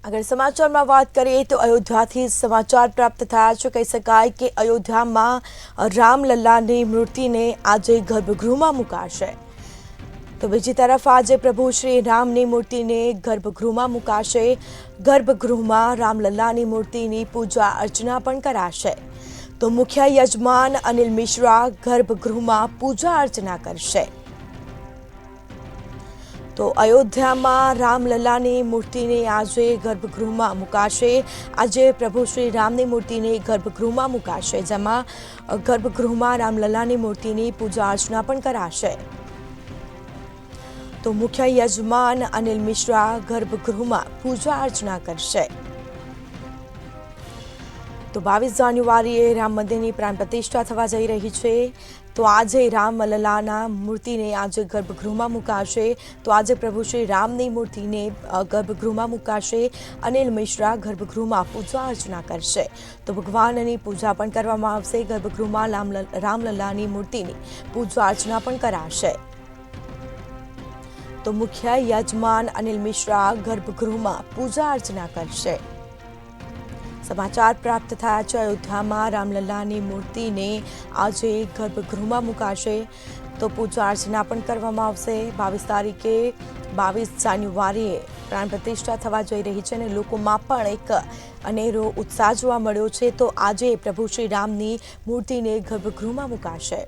अगर समाचार में बात करिए तो अयोध्या थी समाचार प्राप्त थया छे। कही शकाय कि अयोध्या में रामलल्ला की मूर्ति ने आज गर्भगृह में मुकाशे। तो बीजी तरफ आज प्रभु श्री राम की मूर्ति ने गर्भगृह में मुकाशे। गर्भगृह में रामलल्ला की मूर्ति की पूजा अर्चना पण कराशे। तो मुख्य यजमान अनिल मिश्रा गर्भगृह में पूजा अर्चना करशे। तो अयोध्या में रामलल्ला की मूर्ति ने आज गर्भगृह में मुकाशे। आज प्रभु श्री राम की मूर्ति ने गर्भगृह में मुकाशे, जेमां गर्भगृह में रामलल्ला की मूर्ति की पूजा अर्चना पण कराशे। तो मुख्य यजमान अनिल मिश्रा गर्भगृह में पूजा अर्चना करशे। तो 22 जान्युआरीए राम मंदिर की प्राण प्रतिष्ठा थवा जई रही है। तो आज रामलल्ला मूर्ति ने आज गर्भगृह में मुकाशे। तो आज प्रभु श्री राम की मूर्ति ने गर्भगृह में मुकाशे। अनिल मिश्रा गर्भगृह में पूजा अर्चना करशे। तो भगवान की पूजा पण करवामां आवशे। गर्भगृह में रामलल्ला की मूर्ति की पूजा अर्चना पण कराशे। तो मुख्य यजमान अनिल मिश्रा गर्भगृह में पूजा अर्चना करशे। समाचार प्राप्त थया छे। अयोध्या में रामलल्ला की मूर्ति ने आज गर्भगृह में मुकाशे। तो पूजा अर्चना पण करवामां आवशे। 22 तारीखे 22 जान्युआरीए प्राण प्रतिष्ठा थवा जई रही है अने लोकोमां पण एक अनेरो उत्साह जोवा मळ्यो छे। तो आज प्रभु श्री राम की मूर्ति ने गर्भगृह में मुकाशे।